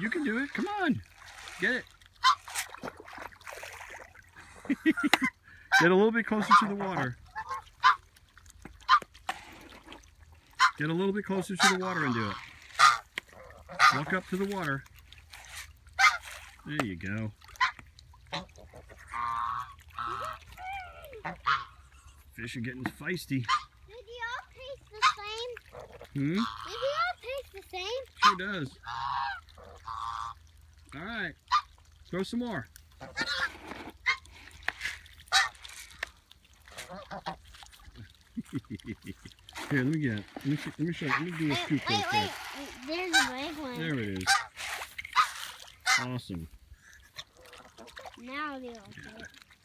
You can do it. Come on. Get it. Get a little bit closer to the water. Get a little bit closer to the water and do it. Walk up to the water. There you go. Fish are getting feisty. Did they all taste the same? Hmm? Did they all taste the same? Sure does. All right. Throw some more. Here, let me get it. Let me show you. Let me do a scoop real quick. There's a big one. There it is. Awesome. Now they'll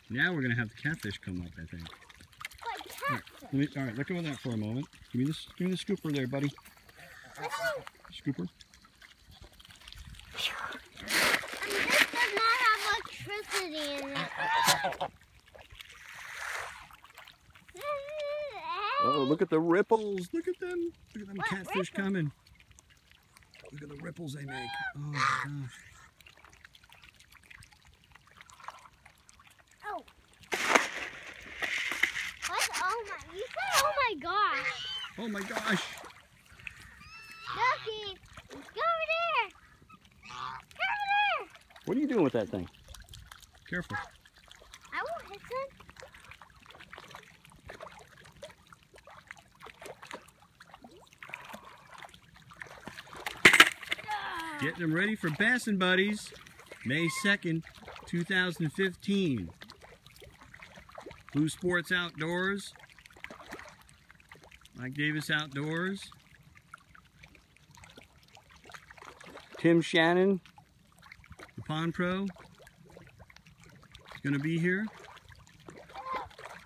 Now we're gonna have the catfish come up, I think. But catfish. All right, let go of that for a moment. Give me the scooper there, buddy. Scooper. And this does not have electricity in it. Oh, look at the ripples. Look at them. Look at them What catfish ripples? coming. Look at the ripples they make. Oh my gosh. Oh. What? Oh my. You said oh my gosh. Oh my gosh. Ducky. Go over there. Go over there. What are you doing with that thing? Careful. I won't hit them. Getting them ready for Bassin' Buddies, May 2nd, 2015. Blue Sports Outdoors, Mike Davis Outdoors, Tim Shannon, the Pond Pro, is going to be here.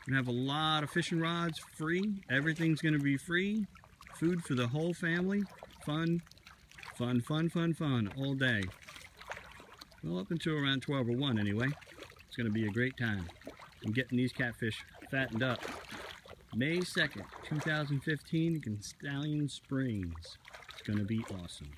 We're going to have a lot of fishing rods free. Everything's going to be free. Food for the whole family. Fun. Fun, fun, fun, fun all day. Well, up until around 12 or 1 anyway. It's going to be a great time. I'm getting these catfish fattened up. May 2nd, 2015 in Stallion Springs. It's going to be awesome.